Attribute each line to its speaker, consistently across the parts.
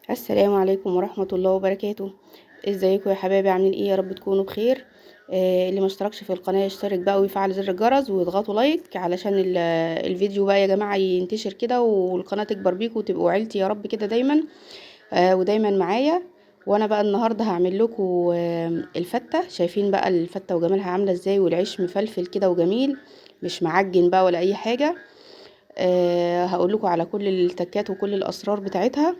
Speaker 1: السلام عليكم ورحمة الله وبركاته. ازيكم يا حبايبي؟ عاملين ايه؟ يا رب تكونوا بخير. اللي ما اشتركش في القناة يشترك بقى ويفعل زر الجرس ويضغطوا لايك علشان الفيديو بقى يا جماعة ينتشر كده والقناة تكبر بيكم وتبقوا عيلتي يا رب كده دايما. ودايما معايا. وانا بقى النهاردة هعمل لكم الفتة. شايفين بقى الفتة وجمالها عاملة ازاي، والعيش مفلفل كده وجميل، مش معجن بقى ولا اي حاجة. هقول لكم على كل التكات وكل الاسرار بتاعتها.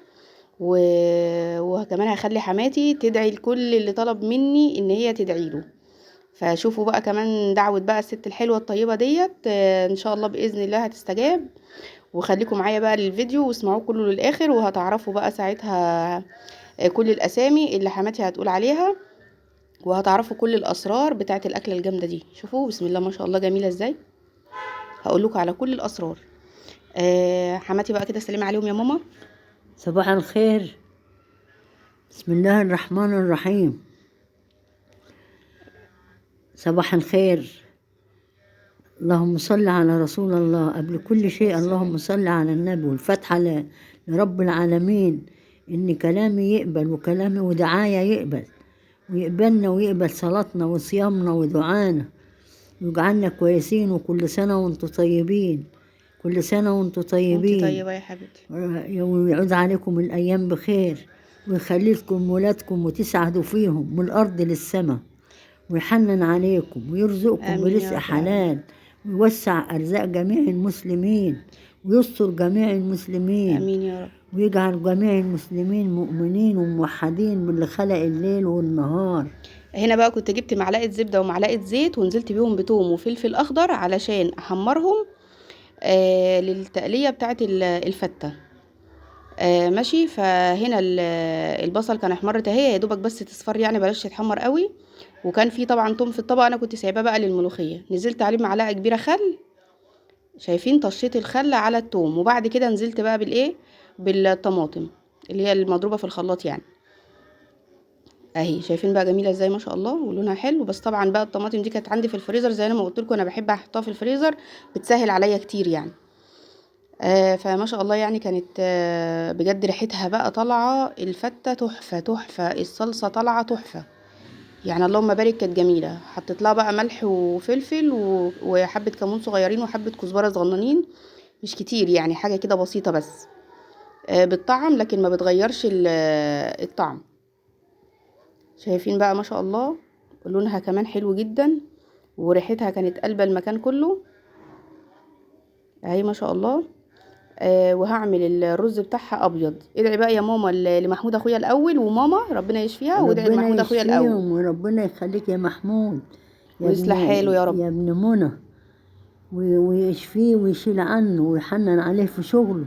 Speaker 1: وكمان هخلي حماتي تدعي لكل اللي طلب مني ان هي تدعي له. فشوفوا بقى كمان دعوة بقى الست الحلوة الطيبة ديت، ان شاء الله بإذن الله هتستجاب. وخليكم معايا بقى للفيديو واسمعوه كله للآخر، وهتعرفوا بقى ساعتها كل الأسامي اللي حماتي هتقول عليها، وهتعرفوا كل الأسرار بتاعت الأكلة الجامدة دي. شوفوا بسم الله ما شاء الله جميلة ازاي. هقول لكم على كل الأسرار. حماتي بقى كده سلمي عليهم يا ماما.
Speaker 2: صباح الخير. بسم الله الرحمن الرحيم. صباح الخير. اللهم صل على رسول الله. قبل كل شيء اللهم صل على النبي، والفتحة لرب العالمين، إن كلامي يقبل وكلامي ودعايا يقبل، ويقبلنا ويقبل صلاتنا وصيامنا ودعانا، ويجعلنا كويسين. وكل سنة وانتم طيبين، كل سنة وانتم
Speaker 1: وانت
Speaker 2: طيبين،
Speaker 1: طيبة يا حبيبتي.
Speaker 2: ويعود عليكم الأيام بخير، ويخلي لكم ولادكم وتسعدوا فيهم من الأرض للسماء، ويحنن عليكم ويرزقكم
Speaker 1: آمين يا
Speaker 2: برزق
Speaker 1: رب العالمين.
Speaker 2: حلال، ويوسع أرزاق جميع المسلمين، ويستر جميع المسلمين،
Speaker 1: آمين يا رب.
Speaker 2: ويجعل جميع المسلمين مؤمنين وموحدين من اللي خلق الليل والنهار.
Speaker 1: هنا بقى كنت جبت معلقة زبدة ومعلقة زيت ونزلت بيهم بتوم وفلفل أخضر علشان أحمرهم للتقلية بتاعة الفتة. ماشي. فهنا البصل كان احمرت اهي، يا دوبك بس تصفر يعني بلاش تتحمر قوي. وكان في طبعا توم في الطبق، انا كنت سايباه بقى للملوخية. نزلت عليه معلقة كبيرة خل. شايفين طشيت الخل على التوم، وبعد كده نزلت بقى بالايه، بالطماطم اللي هي المضروبة في الخلاط يعني. اهي شايفين بقى جميله ازاي ما شاء الله، ولونها حلو. بس طبعا بقى الطماطم دي كانت عندي في الفريزر، زي ما قلت لكم انا بحب احطها في الفريزر، بتسهل عليا كتير يعني. فما شاء الله يعني كانت بجد ريحتها بقى طالعه الفته تحفه تحفه، الصلصه طالعه تحفه يعني. اللهم بارك كانت جميله. حطيت لها بقى ملح وفلفل وحبه كمون صغيرين وحبه كزبره صغننين، مش كتير يعني، حاجه كده بسيطه بس بالطعم، لكن ما بتغيرش الطعم. شايفين بقى ما شاء الله لونها كمان حلو جدا، وريحتها كانت قلبة المكان كله اهي ما شاء الله. وهعمل الرز بتاعها ابيض. ادعي بقى يا ماما لمحمود اخويا الاول، وماما ربنا يشفيها، وادعي
Speaker 2: ربنا
Speaker 1: لمحمود اخويا الاول
Speaker 2: يشفيهم وربنا يخليك يا محمود،
Speaker 1: ويصلح حاله يا رب.
Speaker 2: يا ابن منى، ويشفيه ويشيل عنه ويحنن عليه في شغله،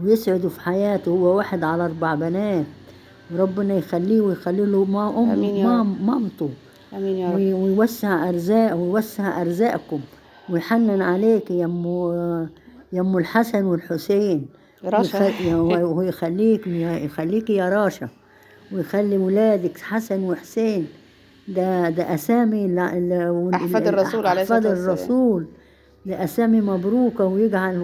Speaker 2: ويسعده في حياته. هو واحد على 4 بنات، وربنا يخليه ويخلي له
Speaker 1: امين يا رب.
Speaker 2: مامته،
Speaker 1: امين يا رب.
Speaker 2: ويوسع أرزاقه ويوسع أرزاقكم، ويحنن عليك يا أم الحسن والحسين،
Speaker 1: رشا.
Speaker 2: ويخليك يا راشا، ويخلي ولادك حسن وحسين. ده أسامي
Speaker 1: احفاد الرسول عليه
Speaker 2: أحفاد
Speaker 1: الصلاة والسلام.
Speaker 2: الرسول. ده أسامي مبروكة،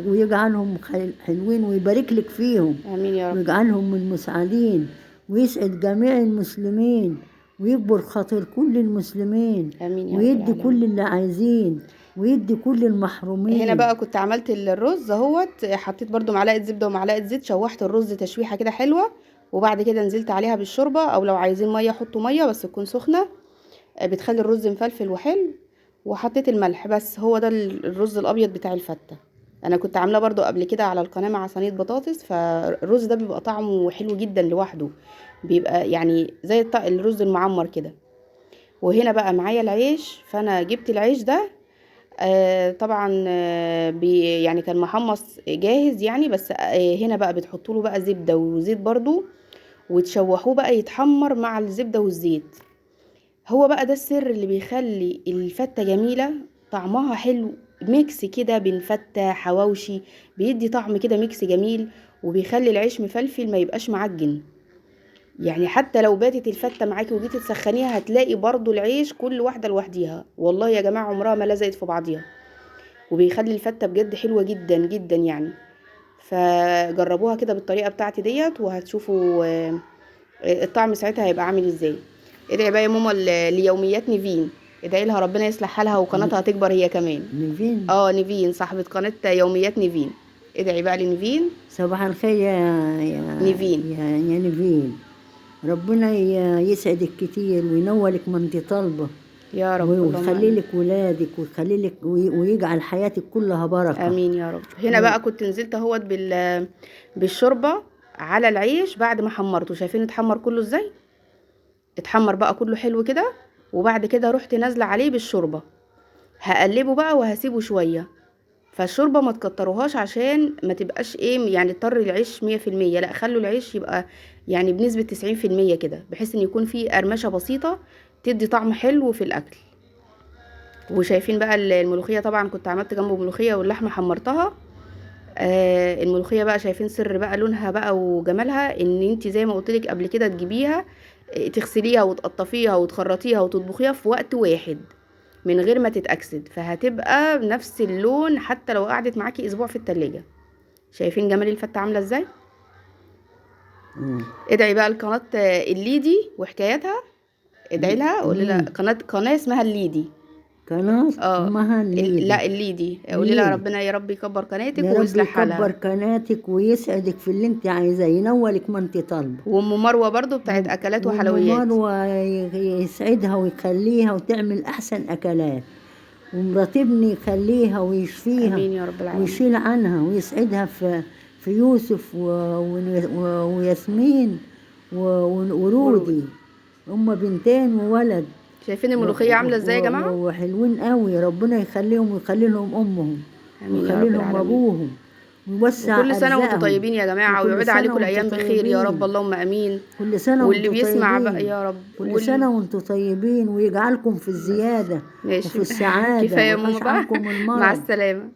Speaker 2: ويجعلهم حلوين، ويبارك لك فيهم،
Speaker 1: امين يا رب.
Speaker 2: ويجعلهم من مسعدين، ويسعد جميع المسلمين، ويكبر خاطر كل المسلمين،
Speaker 1: امين يا رب
Speaker 2: ويدي كل
Speaker 1: العالمين.
Speaker 2: اللي عايزين، ويدي كل
Speaker 1: هنا
Speaker 2: المحرومين.
Speaker 1: بقى كنت عملت الرز اهوت، حطيت برضو معلقه زبده ومعلقه زيت، شوحت الرز تشويحه كده حلوه، وبعد كده نزلت عليها بالشوربه، او لو عايزين ميه حطوا ميه بس تكون سخنه، بتخلي الرز مفلفل وحلو. وحطيت الملح بس. هو ده الرز الابيض بتاع الفته. انا كنت عاملاه برضو قبل كده على القناه مع صينيه بطاطس، فالرز ده بيبقى طعمه حلو جدا لوحده، بيبقى يعني زي الرز المعمر كده. وهنا بقى معايا العيش، فانا جبت العيش ده طبعا يعني كان محمص جاهز يعني، بس هنا بقى بتحطوا له بقى زبده وزيت برضو، وتشوحوه بقى يتحمر مع الزبده والزيت. هو بقى ده السر اللي بيخلي الفتة جميلة، طعمها حلو، ميكس كده بين فتة حواوشي، بيدي طعم كده ميكس جميل، وبيخلي العيش مفلفل ما يبقاش معجن. يعني حتى لو باتت الفتة معاكي وجيتي تسخنيها هتلاقي برضو العيش كل واحدة لوحديها، والله يا جماعة عمرها ما لزقت في بعضيها. وبيخلي الفتة بجد حلوة جدا جدا يعني. فجربوها كده بالطريقه بتاعتي ديت وهتشوفوا الطعم ساعتها هيبقى عامل ازاي. ادعي بقى يا ماما ليوميات نيفين، ادعي لها ربنا يصلح حالها وقناتها تكبر هي كمان.
Speaker 2: نيفين.
Speaker 1: نيفين صاحبة قناة يوميات نيفين، ادعي بقى لنيفين.
Speaker 2: صباح الخير
Speaker 1: نيفين
Speaker 2: يا نيفين. ربنا يسعدك كتير وينولك ما انت طالبه،
Speaker 1: يا رب، اللهم
Speaker 2: ويخلي
Speaker 1: امين.
Speaker 2: لك ولادك ويخلي لك ويجعل حياتك كلها بركه.
Speaker 1: امين يا رب. هنا بقى كنت نزلت اهوت بالشوربه على العيش بعد ما حمرته، شايفين اتحمر كله ازاي؟ اتحمر بقى كله حلو كده. وبعد كده رحت نازله عليه بالشوربه، هقلبه بقى وهسيبه شويه. فالشوربه ما تكتروهاش عشان ما تبقاش ايه يعني تطر العيش 100%، لا خلوا العيش يبقى يعني بنسبه 90% كده، بحيث ان يكون فيه قرمشه بسيطه تدي طعم حلو في الاكل. وشايفين بقى الملوخيه، طبعا كنت عملت جنبه ملوخيه واللحمه حمرتها. الملوخيه بقى شايفين سر بقى لونها بقى وجمالها، ان انت زي ما قلت لك قبل كده تجيبيها تغسليها وتقطفيها وتخرطيها وتطبخيها في وقت واحد من غير ما تتأكسد، فهتبقى نفس اللون حتى لو قعدت معاكي اسبوع في التلاجة. شايفين جمال الفتة عاملة ازاي؟ ادعي بقى لقناة الليدي وحكاياتها، ادعي لها قولي لها قناة اسمها الليدي.
Speaker 2: قناة
Speaker 1: اه
Speaker 2: اسمها الليدي.
Speaker 1: لا الليدي، قولي لها ربنا يا رب يكبر قناتك
Speaker 2: يا رب
Speaker 1: ويصلح
Speaker 2: يكبر
Speaker 1: حالها.
Speaker 2: قناتك ويسعدك في اللي انت عايزاه، ينولك ما انت طالبه.
Speaker 1: وام مروة برضو بتاعت اكلات
Speaker 2: وام
Speaker 1: وحلويات.
Speaker 2: مروة يسعدها ويخليها وتعمل احسن اكلات. ومرات ابني يخليها ويشفيها
Speaker 1: امين يا رب العالمين.
Speaker 2: ويشيل عنها ويسعدها في يوسف وياسمين ورودي. هما بنتين وولد.
Speaker 1: شايفين الملوخية عاملة ازاي يا جماعة؟
Speaker 2: وحلوين قوي، ربنا يخليهم ويخلي لهم امهم
Speaker 1: امين يا رب
Speaker 2: ويخلي لهم
Speaker 1: العالمين.
Speaker 2: ابوهم ويوسع
Speaker 1: وكل سنة وانتم
Speaker 2: ارزاقهم.
Speaker 1: طيبين يا جماعة،
Speaker 2: وكل
Speaker 1: ويعود
Speaker 2: سنة
Speaker 1: عليكم
Speaker 2: وانتم
Speaker 1: الأيام بخير يا رب،
Speaker 2: طيبين.
Speaker 1: اللهم أمين.
Speaker 2: كل سنة
Speaker 1: واللي
Speaker 2: وانتم
Speaker 1: بيسمع بقى
Speaker 2: طيبين.
Speaker 1: يا رب
Speaker 2: كل سنة وانتم طيبين ويجعلكم في الزيادة
Speaker 1: ماشي
Speaker 2: وفي السعادة
Speaker 1: كفاية يا ماما
Speaker 2: ويحوش
Speaker 1: بقى
Speaker 2: عنكم
Speaker 1: مع
Speaker 2: المرض.
Speaker 1: السلامة.